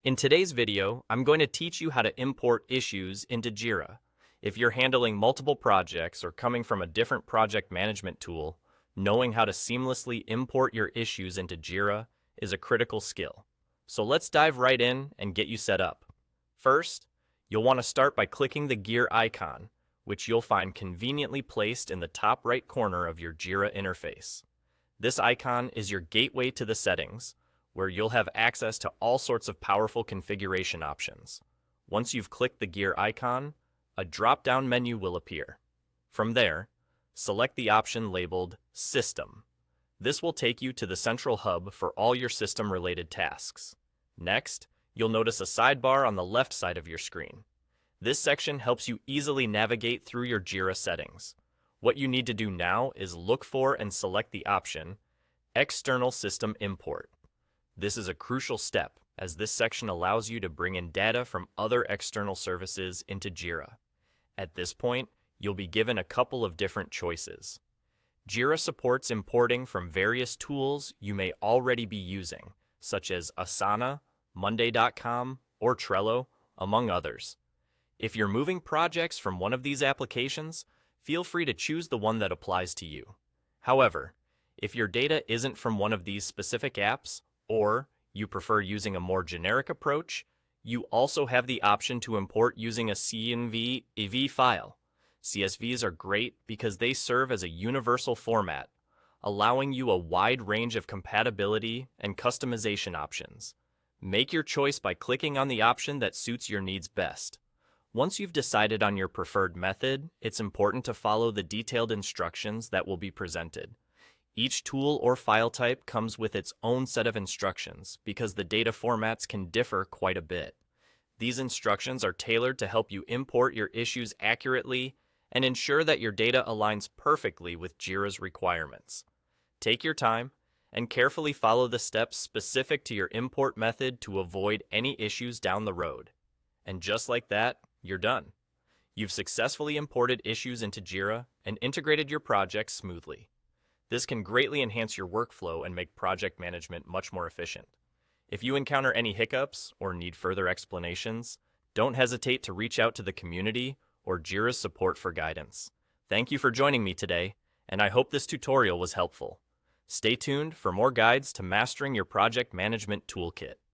In today's video, I'm going to teach you how to import issues into Jira. If you're handling multiple projects or coming from a different project management tool, knowing how to seamlessly import your issues into Jira is a critical skill. So let's dive right in and get you set up. First, you'll want to start by clicking the gear icon, which you'll find conveniently placed in the top right corner of your Jira interface. This icon is your gateway to the settings, where you'll have access to all sorts of powerful configuration options. Once you've clicked the gear icon, a drop-down menu will appear. From there, select the option labeled System. This will take you to the central hub for all your system-related tasks. Next, you'll notice a sidebar on the left side of your screen. This section helps you easily navigate through your Jira settings. What you need to do now is look for and select the option External System Import. This is a crucial step, as this section allows you to bring in data from other external services into Jira. At this point, you'll be given a couple of different choices. Jira supports importing from various tools you may already be using, such as Asana, Monday.com, or Trello, among others. If you're moving projects from one of these applications, feel free to choose the one that applies to you. However, if your data isn't from one of these specific apps, or you prefer using a more generic approach, you also have the option to import using a CSV file. CSVs are great because they serve as a universal format, allowing you a wide range of compatibility and customization options. Make your choice by clicking on the option that suits your needs best. Once you've decided on your preferred method, it's important to follow the detailed instructions that will be presented. Each tool or file type comes with its own set of instructions because the data formats can differ quite a bit. These instructions are tailored to help you import your issues accurately and ensure that your data aligns perfectly with Jira's requirements. Take your time and carefully follow the steps specific to your import method to avoid any issues down the road. And just like that, you're done. You've successfully imported issues into Jira and integrated your project smoothly. This can greatly enhance your workflow and make project management much more efficient. If you encounter any hiccups or need further explanations, don't hesitate to reach out to the community or Jira's support for guidance. Thank you for joining me today, and I hope this tutorial was helpful. Stay tuned for more guides to mastering your project management toolkit.